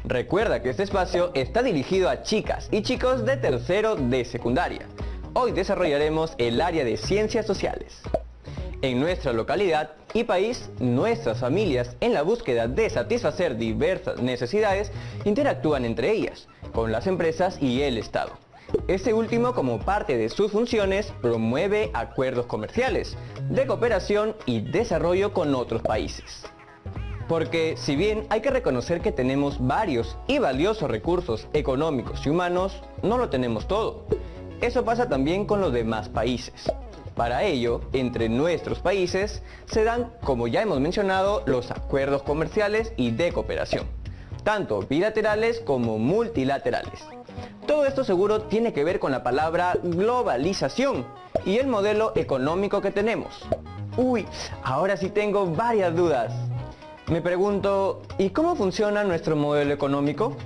Recuerda que este espacio está dirigido a chicas y chicos de tercero de secundaria. Hoy desarrollaremos el área de ciencias sociales. En nuestra localidad y país, nuestras familias, en la búsqueda de satisfacer diversas necesidades, interactúan entre ellas, con las empresas y el Estado. Este último, como parte de sus funciones, promueve acuerdos comerciales, de cooperación y desarrollo con otros países. Porque si bien hay que reconocer que tenemos varios y valiosos recursos económicos y humanos, no lo tenemos todo. Eso pasa también con los demás países. Para ello, entre nuestros países se dan, como ya hemos mencionado, los acuerdos comerciales y de cooperación, tanto bilaterales como multilaterales. Todo esto seguro tiene que ver con la palabra globalización y el modelo económico que tenemos. Uy, ahora sí tengo varias dudas. Me pregunto, ¿y cómo funciona nuestro modelo económico?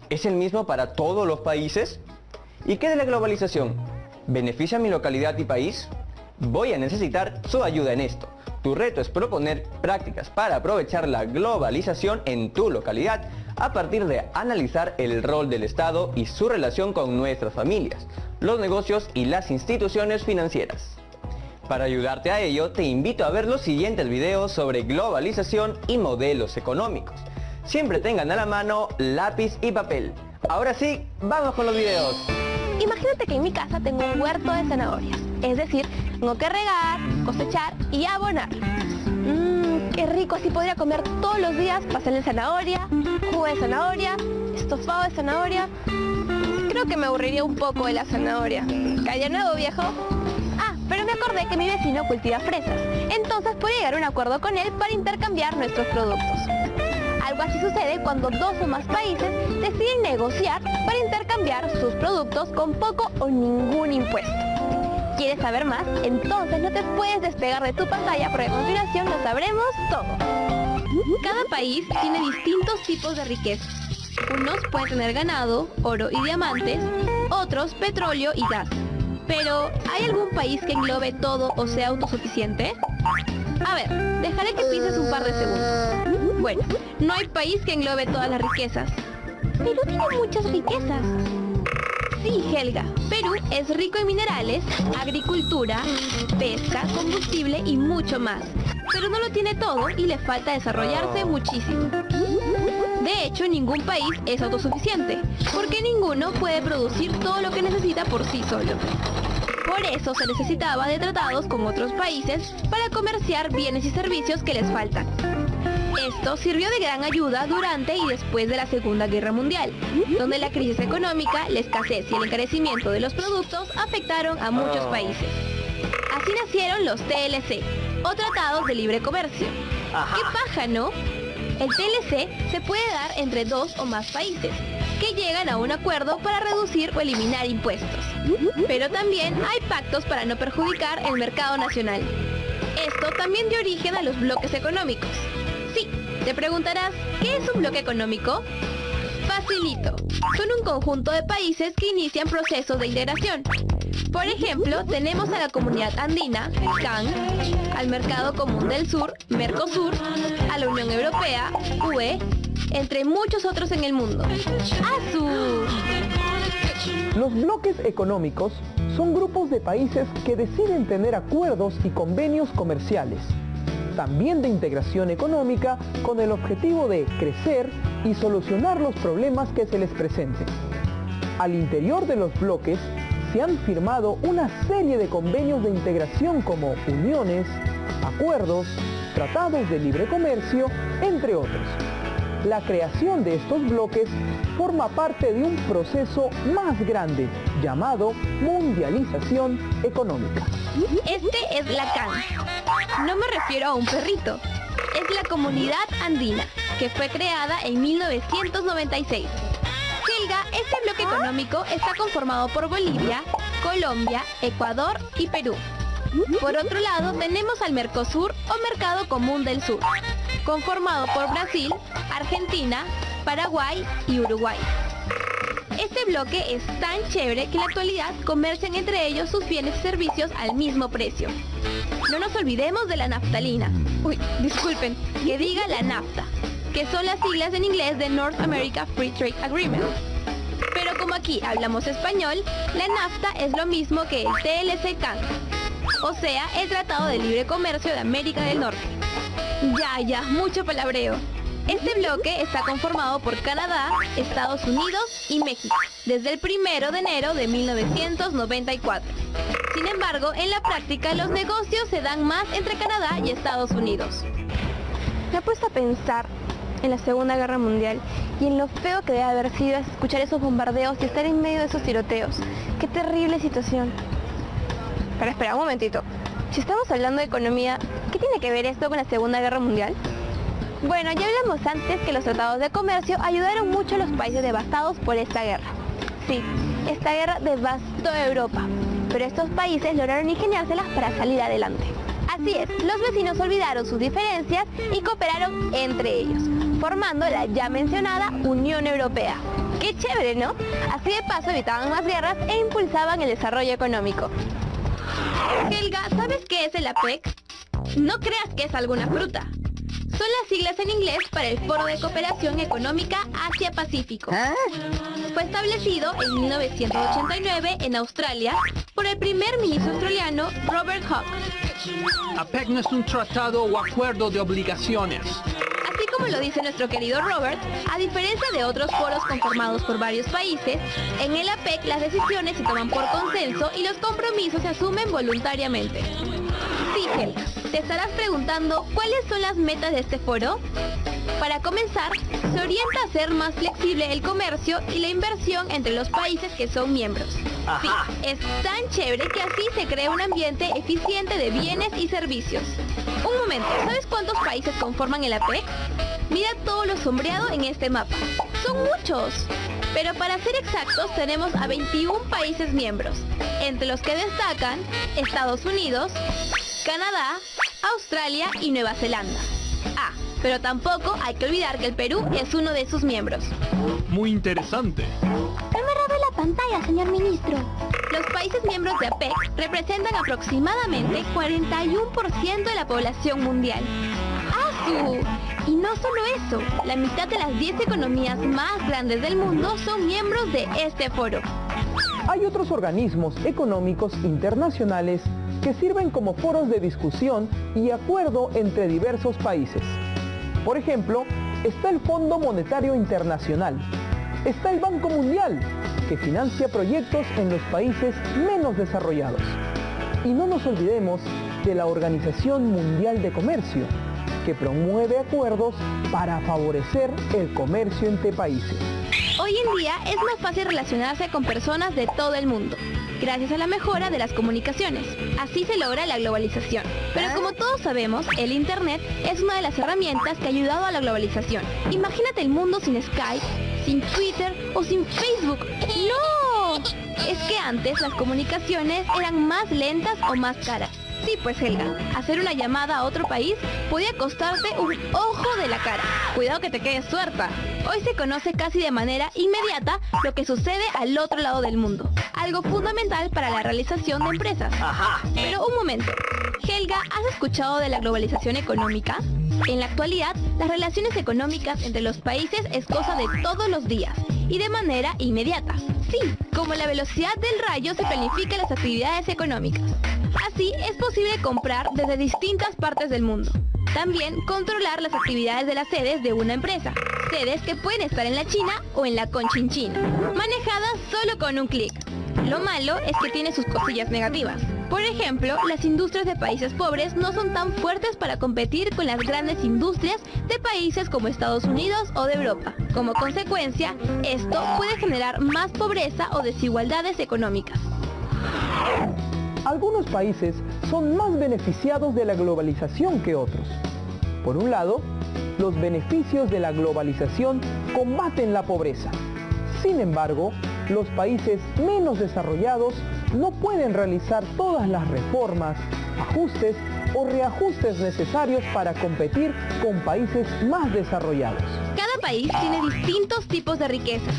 ¿Es el mismo para todos los países? ¿Y qué de la globalización? ¿Beneficia a mi localidad y país? Voy a necesitar su ayuda en esto. Tu reto es proponer prácticas para aprovechar la globalización en tu localidad a partir de analizar el rol del Estado y su relación con nuestras familias, los negocios y las instituciones financieras. Para ayudarte a ello, te invito a ver los siguientes videos sobre globalización y modelos económicos. Siempre tengan a la mano lápiz y papel. Ahora sí, vamos con los videos. Imagínate que en mi casa tengo un huerto de zanahorias, es decir, tengo que regar, cosechar y abonar. Qué rico, así podría comer todos los días pastel de zanahoria, jugo de zanahoria, estofado de zanahoria. Creo que me aburriría un poco de la zanahoria. ¿Calla nuevo, viejo? Ah, pero me acordé que mi vecino cultiva fresas, entonces puedo llegar a un acuerdo con él para intercambiar nuestros productos. Algo así sucede cuando dos o más países deciden negociar para intercambiar sus productos con poco o ningún impuesto. ¿Quieres saber más? Entonces no te puedes despegar de tu pantalla porque a continuación lo sabremos todo. Cada país tiene distintos tipos de riqueza. Unos pueden tener ganado, oro y diamantes, otros petróleo y gas. Pero, ¿hay algún país que englobe todo o sea autosuficiente? A ver, dejaré que pienses un par de segundos. Bueno, no hay país que englobe todas las riquezas. Perú tiene muchas riquezas. Sí, Helga, Perú es rico en minerales, agricultura, pesca, combustible y mucho más. Pero no lo tiene todo y le falta desarrollarse muchísimo. De hecho, ningún país es autosuficiente, porque ninguno puede producir todo lo que necesita por sí solo. Por eso se necesitaba de tratados con otros países para comerciar bienes y servicios que les faltan. Esto sirvió de gran ayuda durante y después de la Segunda Guerra Mundial, donde la crisis económica, la escasez y el encarecimiento de los productos afectaron a muchos países. Así nacieron los TLC, o Tratados de Libre Comercio. ¡Qué paja!, ¿no? El TLC se puede dar entre dos o más países, que llegan a un acuerdo para reducir o eliminar impuestos. Pero también hay pactos para no perjudicar el mercado nacional. Esto también dio origen a los bloques económicos. Sí, te preguntarás, ¿qué es un bloque económico? Facilito. Son un conjunto de países que inician procesos de integración. Por ejemplo, tenemos a la Comunidad Andina, CAN, al Mercado Común del Sur, Mercosur, a la Unión Europea, UE, entre muchos otros en el mundo. ¡Asu! Los bloques económicos son grupos de países que deciden tener acuerdos y convenios comerciales, también de integración económica, con el objetivo de crecer y solucionar los problemas que se les presenten. Al interior de los bloques se han firmado una serie de convenios de integración como uniones, acuerdos, tratados de libre comercio, entre otros. La creación de estos bloques forma parte de un proceso más grande llamado mundialización económica. Este es la CAN. No me refiero a un perrito. Es la Comunidad Andina, que fue creada en 1996. Helga, este bloque económico está conformado por Bolivia, Colombia, Ecuador y Perú. Por otro lado, tenemos al Mercosur o Mercado Común del Sur, conformado por Brasil, Argentina, Paraguay y Uruguay. Este bloque es tan chévere que en la actualidad comercian entre ellos sus bienes y servicios al mismo precio. No nos olvidemos de la naftalina. Uy, disculpen, que diga la nafta. que son las siglas en inglés de North America Free Trade Agreement. Pero como aquí hablamos español, la NAFTA es lo mismo que el TLC-CAN, o sea, el Tratado de Libre Comercio de América del Norte. Ya, mucho palabreo. Este bloque está conformado por Canadá, Estados Unidos y México, desde el 1 de enero de 1994. Sin embargo, en la práctica los negocios se dan más entre Canadá y Estados Unidos. Me he puesto a pensar en la Segunda Guerra Mundial y en lo feo que debe haber sido escuchar esos bombardeos y estar en medio de esos tiroteos. ¡Qué terrible situación! Pero espera un momentito. Si estamos hablando de economía, ¿qué tiene que ver esto con la Segunda Guerra Mundial? Bueno, ya hablamos antes que los tratados de comercio ayudaron mucho a los países devastados por esta guerra. Sí, esta guerra devastó Europa, pero estos países lograron ingeniárselas para salir adelante. Así es, los vecinos olvidaron sus diferencias y cooperaron entre ellos, formando la ya mencionada Unión Europea. ¡Qué chévere!, ¿no? Así de paso evitaban más guerras e impulsaban el desarrollo económico. Helga, ¿sabes qué es el APEC? No creas que es alguna fruta. Son las siglas en inglés para el Foro de Cooperación Económica Asia-Pacífico. Fue establecido en 1989 en Australia por el primer ministro australiano Robert Hawke. APEC no es un tratado o acuerdo de obligaciones. Así como lo dice nuestro querido Robert, a diferencia de otros foros conformados por varios países, en el APEC las decisiones se toman por consenso y los compromisos se asumen voluntariamente. Sí, Helga, te estarás preguntando ¿cuáles son las metas de este foro? Para comenzar, se orienta a hacer más flexible el comercio y la inversión entre los países que son miembros. Sí, es tan chévere que así se crea un ambiente eficiente de bienes y servicios. Un momento, ¿sabes cuántos países conforman el APEC? Mira todo lo sombreado en este mapa. Son muchos. Pero para ser exactos tenemos a 21 países miembros, entre los que destacan Estados Unidos, Canadá, Australia y Nueva Zelanda. Pero tampoco hay que olvidar que el Perú es uno de sus miembros. Muy interesante. No me robe la pantalla, señor ministro. Los países miembros de APEC representan aproximadamente 41% de la población mundial. ¡Asu! Y no solo eso, la mitad de las 10 economías más grandes del mundo son miembros de este foro. Hay otros organismos económicos internacionales que sirven como foros de discusión y acuerdo entre diversos países. Por ejemplo, está el Fondo Monetario Internacional, está el Banco Mundial, que financia proyectos en los países menos desarrollados. Y no nos olvidemos de la Organización Mundial de Comercio, que promueve acuerdos para favorecer el comercio entre países. Hoy en día es más fácil relacionarse con personas de todo el mundo, gracias a la mejora de las comunicaciones. Así se logra la globalización. Pero como todos sabemos, el Internet es una de las herramientas que ha ayudado a la globalización. Imagínate el mundo sin Skype, sin Twitter o sin Facebook. ¡No! Es que antes las comunicaciones eran más lentas o más caras. Sí, pues Helga, hacer una llamada a otro país podía costarte un ojo de la cara. Cuidado que te quedes tuerta. Hoy se conoce casi de manera inmediata lo que sucede al otro lado del mundo. Algo fundamental para la realización de empresas. Pero un momento. Helga, ¿has escuchado de la globalización económica? En la actualidad, las relaciones económicas entre los países es cosa de todos los días y de manera inmediata. Sí, como la velocidad del rayo se planifican las actividades económicas. Así es posible comprar desde distintas partes del mundo. También controlar las actividades de las sedes de una empresa. Sedes que pueden estar en la China o en la Conchinchina, manejadas solo con un clic. Lo malo es que tiene sus cosillas negativas. Por ejemplo, las industrias de países pobres no son tan fuertes para competir con las grandes industrias de países como Estados Unidos o de Europa. Como consecuencia, esto puede generar más pobreza o desigualdades económicas. Algunos países son más beneficiados de la globalización que otros. Por un lado, los beneficios de la globalización combaten la pobreza. Sin embargo, los países menos desarrollados no pueden realizar todas las reformas, ajustes o reajustes necesarios para competir con países más desarrollados. Cada país tiene distintos tipos de riquezas,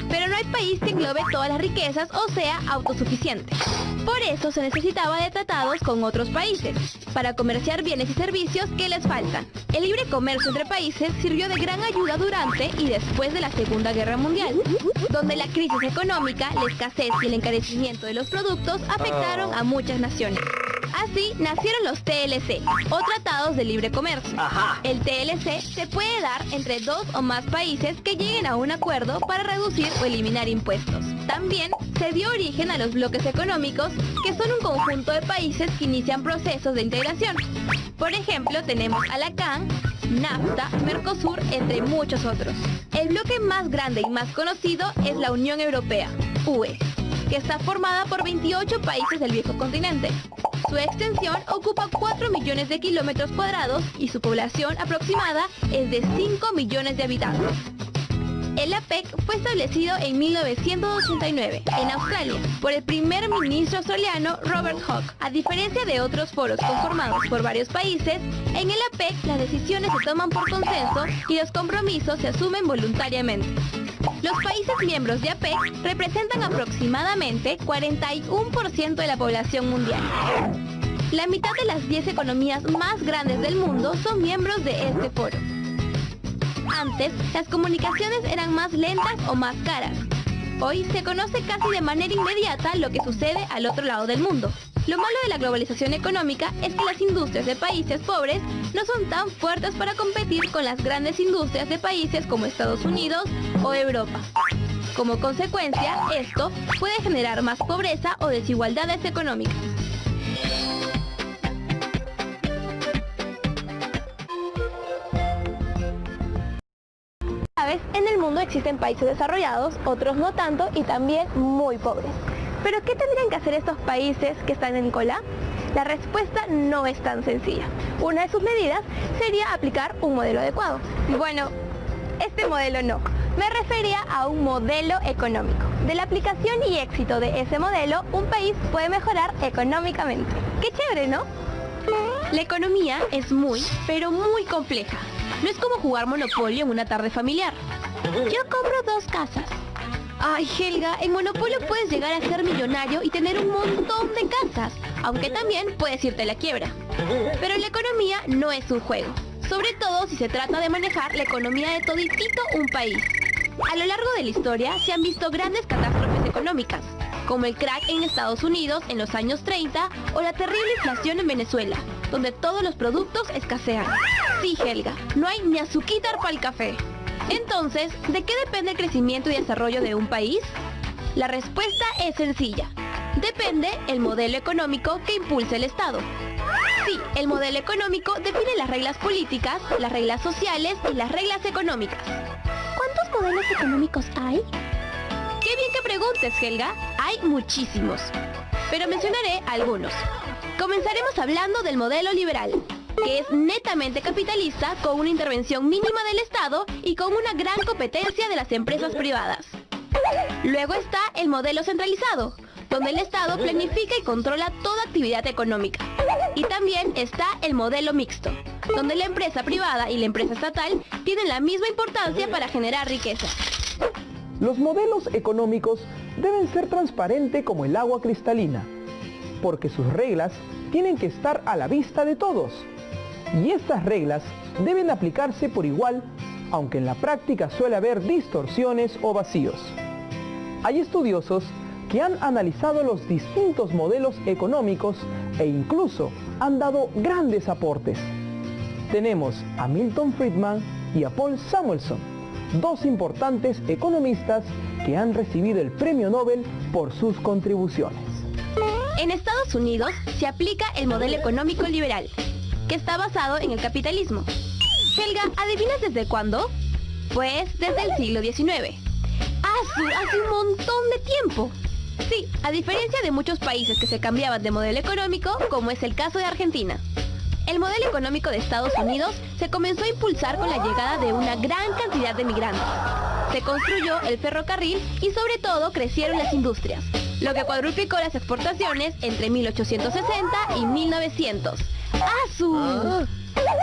pero no hay país que englobe todas las riquezas o sea autosuficiente. Por eso se necesitaba de tratados con otros países, para comerciar bienes y servicios que les faltan. El libre comercio entre países sirvió de gran ayuda durante y después de la Segunda Guerra Mundial, donde la crisis económica, la escasez y el encarecimiento de los productos afectaron a muchas naciones. Así nacieron los TLC, o Tratados de Libre Comercio. El TLC se puede dar entre 2 o más países que lleguen a un acuerdo para reducir o eliminar impuestos. También se dio origen a los bloques económicos, que son un conjunto de países que inician procesos de integración. Por ejemplo, tenemos a la CAN, NAFTA, Mercosur, entre muchos otros. El bloque más grande y más conocido es la Unión Europea, UE, que está formada por 28 países del viejo continente. Su extensión ocupa 4 millones de kilómetros cuadrados y su población aproximada es de 5 millones de habitantes. El APEC fue establecido en 1989 en Australia por el primer ministro australiano Robert Hawke. A diferencia de otros foros conformados por varios países, en el APEC las decisiones se toman por consenso y los compromisos se asumen voluntariamente. Los países miembros de APEC representan aproximadamente 41% de la población mundial. La mitad de las 10 economías más grandes del mundo son miembros de este foro. Antes, las comunicaciones eran más lentas o más caras. Hoy se conoce casi de manera inmediata lo que sucede al otro lado del mundo. Lo malo de la globalización económica es que las industrias de países pobres no son tan fuertes para competir con las grandes industrias de países como Estados Unidos o Europa. Como consecuencia, esto puede generar más pobreza o desigualdades económicas. En el mundo existen países desarrollados, otros no tanto y también muy pobres. ¿Pero qué tendrían que hacer estos países que están en cola? La respuesta no es tan sencilla. Una de sus medidas sería aplicar un modelo adecuado. Bueno, este modelo no. Me refería a un modelo económico. De la aplicación y éxito de ese modelo, un país puede mejorar económicamente. ¡Qué chévere!, ¿no? La economía es muy, pero muy compleja. No es como jugar Monopolio en una tarde familiar. Yo compro 2 casas. Ay, Helga, en Monopolio puedes llegar a ser millonario y tener un montón de casas, aunque también puedes irte a la quiebra. Pero la economía no es un juego, sobre todo si se trata de manejar la economía de toditito un país. A lo largo de la historia se han visto grandes catástrofes económicas, como el crack en Estados Unidos en los años 30 o la terrible inflación en Venezuela, donde todos los productos escasean. Sí, Helga, no hay ni azuquitar para el café. Entonces, ¿de qué depende el crecimiento y desarrollo de un país? La respuesta es sencilla. Depende el modelo económico que impulse el Estado. Sí, el modelo económico define las reglas políticas, las reglas sociales y las reglas económicas. ¿Cuántos modelos económicos hay? Qué bien que preguntes, Helga. Hay muchísimos. Pero mencionaré algunos. Comenzaremos hablando del modelo liberal, que es netamente capitalista, con una intervención mínima del Estado y con una gran competencia de las empresas privadas. Luego está el modelo centralizado, donde el Estado planifica y controla toda actividad económica. Y también está el modelo mixto, donde la empresa privada y la empresa estatal tienen la misma importancia para generar riqueza. Los modelos económicos deben ser transparentes como el agua cristalina, porque sus reglas tienen que estar a la vista de todos. Y estas reglas deben aplicarse por igual, aunque en la práctica suele haber distorsiones o vacíos. Hay estudiosos que han analizado los distintos modelos económicos e incluso han dado grandes aportes. Tenemos a Milton Friedman y a Paul Samuelson, 2 importantes economistas que han recibido el premio Nobel por sus contribuciones. En Estados Unidos se aplica el modelo económico liberal, que está basado en el capitalismo. Helga, ¿adivinas desde cuándo? Pues desde el siglo XIX. Hace un montón de tiempo. Sí, a diferencia de muchos países que se cambiaban de modelo económico, como es el caso de Argentina. El modelo económico de Estados Unidos se comenzó a impulsar con la llegada de una gran cantidad de migrantes. Se construyó el ferrocarril y sobre todo crecieron las industrias, lo que cuadruplicó las exportaciones entre 1860 y 1900.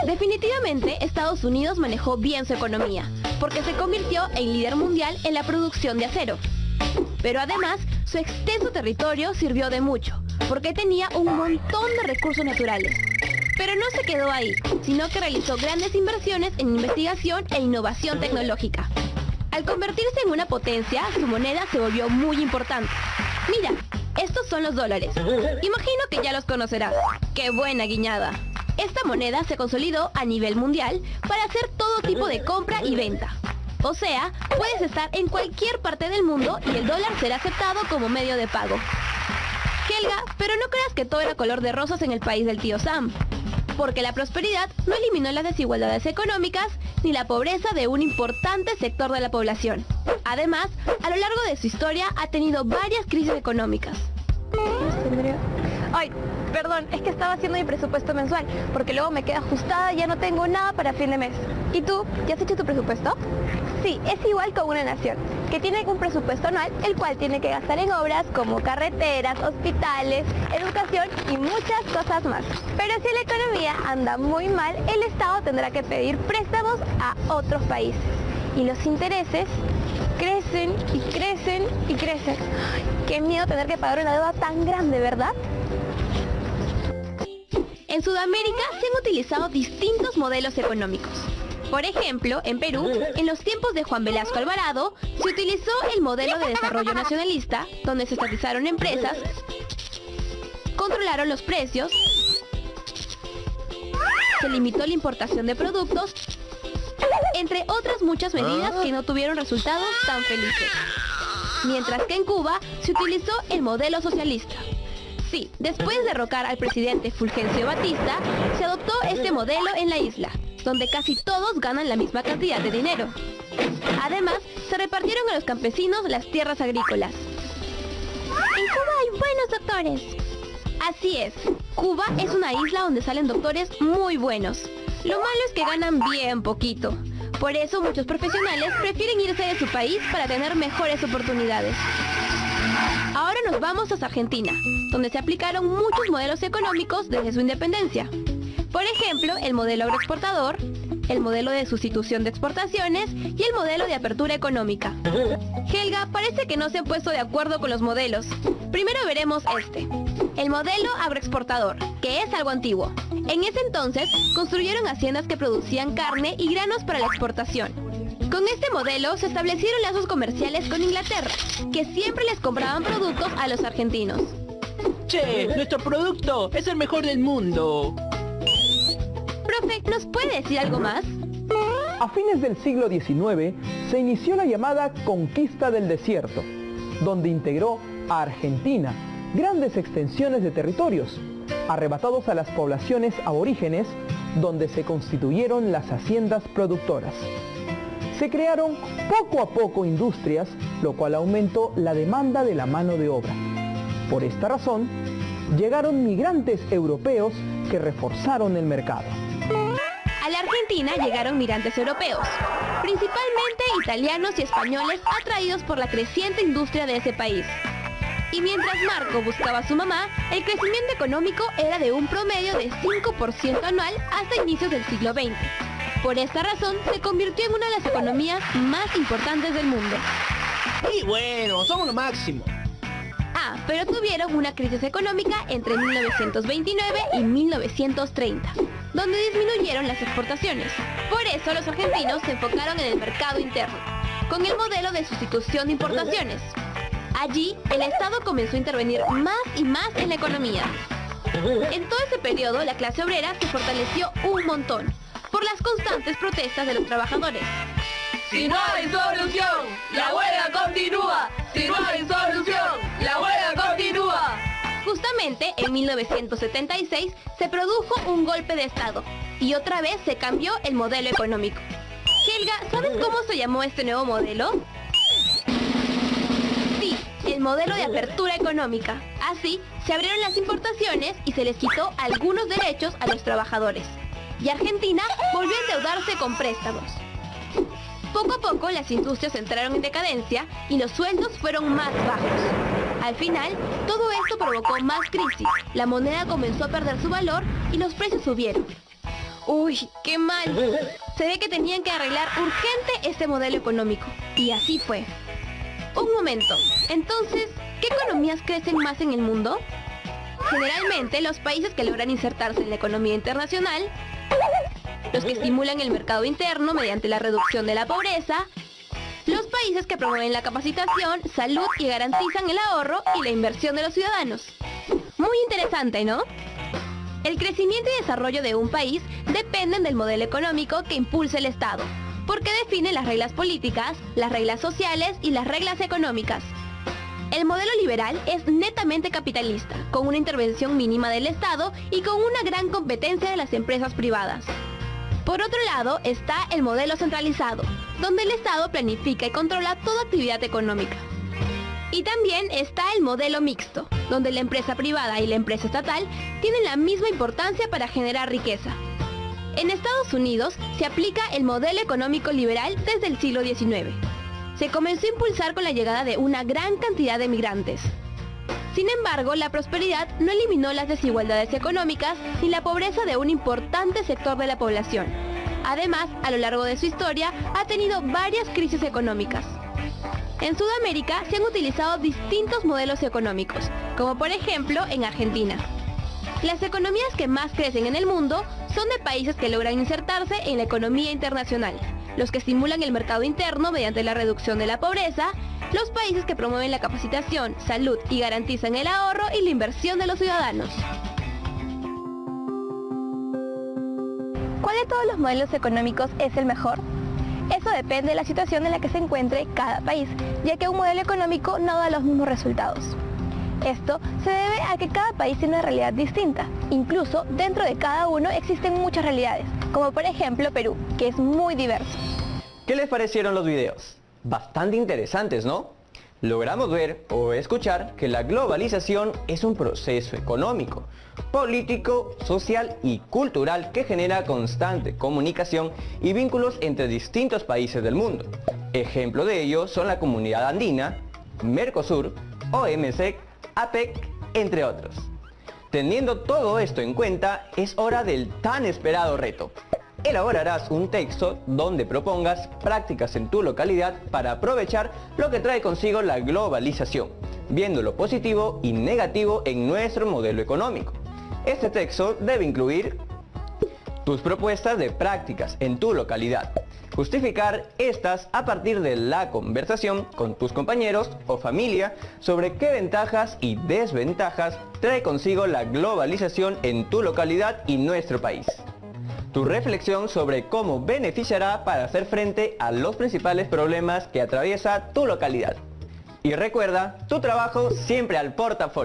Definitivamente, Estados Unidos manejó bien su economía, porque se convirtió en líder mundial en la producción de acero. Pero además, su extenso territorio sirvió de mucho, porque tenía un montón de recursos naturales. Pero no se quedó ahí, sino que realizó grandes inversiones en investigación e innovación tecnológica. Al convertirse en una potencia, su moneda se volvió muy importante. Mira, estos son los dólares. Imagino que ya los conocerás. ¡Qué buena guiñada! Esta moneda se consolidó a nivel mundial para hacer todo tipo de compra y venta. O sea, puedes estar en cualquier parte del mundo y el dólar será aceptado como medio de pago. Helga, pero no creas que todo era color de rosas en el país del tío Sam, porque la prosperidad no eliminó las desigualdades económicas ni la pobreza de un importante sector de la población. Además, a lo largo de su historia ha tenido varias crisis económicas. Ay, perdón, es que estaba haciendo mi presupuesto mensual, porque luego me queda ajustada y ya no tengo nada para fin de mes. ¿Y tú? ¿Ya has hecho tu presupuesto? Sí, es igual con una nación, que tiene un presupuesto anual, el cual tiene que gastar en obras como carreteras, hospitales, educación y muchas cosas más. Pero si la economía anda muy mal, el Estado tendrá que pedir préstamos a otros países. Y los intereses crecen y crecen y crecen. Ay, qué miedo tener que pagar una deuda tan grande, ¿verdad? En Sudamérica se han utilizado distintos modelos económicos. Por ejemplo, en Perú, en los tiempos de Juan Velasco Alvarado, se utilizó el modelo de desarrollo nacionalista, donde se estatizaron empresas, controlaron los precios, se limitó la importación de productos, entre otras muchas medidas que no tuvieron resultados tan felices. Mientras que en Cuba se utilizó el modelo socialista. Sí, después de derrocar al presidente Fulgencio Batista, se adoptó este modelo en la isla, donde casi todos ganan la misma cantidad de dinero. Además, se repartieron a los campesinos las tierras agrícolas. En Cuba hay buenos doctores. Así es, Cuba es una isla donde salen doctores muy buenos. Lo malo es que ganan bien poquito. Por eso muchos profesionales prefieren irse de su país para tener mejores oportunidades. Ahora nos vamos a Argentina, donde se aplicaron muchos modelos económicos desde su independencia. Por ejemplo, el modelo agroexportador, el modelo de sustitución de exportaciones y el modelo de apertura económica. Helga, parece que no se han puesto de acuerdo con los modelos. Primero veremos este, el modelo agroexportador, que es algo antiguo. En ese entonces, construyeron haciendas que producían carne y granos para la exportación. Con este modelo se establecieron lazos comerciales con Inglaterra, que siempre les compraban productos a los argentinos. ¡Che! ¡Nuestro producto es el mejor del mundo! Profe, ¿nos puede decir algo más? A fines del siglo XIX se inició la llamada Conquista del Desierto, donde integró a Argentina grandes extensiones de territorios, arrebatados a las poblaciones aborígenes, donde se constituyeron las haciendas productoras. Se crearon poco a poco industrias, lo cual aumentó la demanda de la mano de obra. Por esta razón, llegaron migrantes europeos que reforzaron el mercado. A la Argentina llegaron migrantes europeos, principalmente italianos y españoles atraídos por la creciente industria de ese país. Y mientras Marco buscaba a su mamá, el crecimiento económico era de un promedio de 5% anual hasta inicios del siglo XX. Por esta razón, se convirtió en una de las economías más importantes del mundo. Y bueno, somos lo máximo. Ah, pero tuvieron una crisis económica entre 1929 y 1930, donde disminuyeron las exportaciones. Por eso los argentinos se enfocaron en el mercado interno, con el modelo de sustitución de importaciones. Allí, el Estado comenzó a intervenir más y más en la economía. En todo ese periodo, la clase obrera se fortaleció un montón, por las constantes protestas de los trabajadores. Si no hay solución, la huelga continúa. Si no hay solución, la huelga continúa. Justamente en 1976 se produjo un golpe de Estado y otra vez se cambió el modelo económico. Helga, ¿sabes cómo se llamó este nuevo modelo? Sí, el modelo de apertura económica. Así, se abrieron las importaciones y se les quitó algunos derechos a los trabajadores. Y Argentina volvió a endeudarse con préstamos. Poco a poco las industrias entraron en decadencia y los sueldos fueron más bajos. Al final, todo esto provocó más crisis, la moneda comenzó a perder su valor y los precios subieron. ¡Uy, qué mal! Se ve que tenían que arreglar urgente este modelo económico. Y así fue. Un momento, entonces, ¿qué economías crecen más en el mundo? Generalmente, los países que logran insertarse en la economía internacional, los que estimulan el mercado interno mediante la reducción de la pobreza, los países que promueven la capacitación, salud y garantizan el ahorro y la inversión de los ciudadanos. Muy interesante, ¿no? El crecimiento y desarrollo de un país dependen del modelo económico que impulsa el Estado, porque define las reglas políticas, las reglas sociales y las reglas económicas. El modelo liberal es netamente capitalista, con una intervención mínima del Estado y con una gran competencia de las empresas privadas. Por otro lado está el modelo centralizado, donde el Estado planifica y controla toda actividad económica. Y también está el modelo mixto, donde la empresa privada y la empresa estatal tienen la misma importancia para generar riqueza. En Estados Unidos se aplica el modelo económico liberal desde el siglo XIX. Se comenzó a impulsar con la llegada de una gran cantidad de migrantes. Sin embargo, la prosperidad no eliminó las desigualdades económicas ni la pobreza de un importante sector de la población. Además, a lo largo de su historia, ha tenido varias crisis económicas. En Sudamérica se han utilizado distintos modelos económicos, como por ejemplo en Argentina. Las economías que más crecen en el mundo son de países que logran insertarse en la economía internacional, los que estimulan el mercado interno mediante la reducción de la pobreza, los países que promueven la capacitación, salud y garantizan el ahorro y la inversión de los ciudadanos. ¿Cuál de todos los modelos económicos es el mejor? Eso depende de la situación en la que se encuentre cada país, ya que un modelo económico no da los mismos resultados. Esto se debe a que cada país tiene una realidad distinta. Incluso dentro de cada uno existen muchas realidades, como por ejemplo Perú, que es muy diverso. ¿Qué les parecieron los videos? Bastante interesantes, ¿no? Logramos ver o escuchar que la globalización es un proceso económico, político, social y cultural que genera constante comunicación y vínculos entre distintos países del mundo. Ejemplo de ello son la Comunidad Andina, Mercosur, OMC, APEC, entre otros. Teniendo todo esto en cuenta, es hora del tan esperado reto. Elaborarás un texto donde propongas prácticas en tu localidad para aprovechar lo que trae consigo la globalización, viendo lo positivo y negativo en nuestro modelo económico. Este texto debe incluir tus propuestas de prácticas en tu localidad, justificar estas a partir de la conversación con tus compañeros o familia sobre qué ventajas y desventajas trae consigo la globalización en tu localidad y nuestro país. Tu reflexión sobre cómo beneficiará para hacer frente a los principales problemas que atraviesa tu localidad. Y recuerda, tu trabajo siempre al portafolio.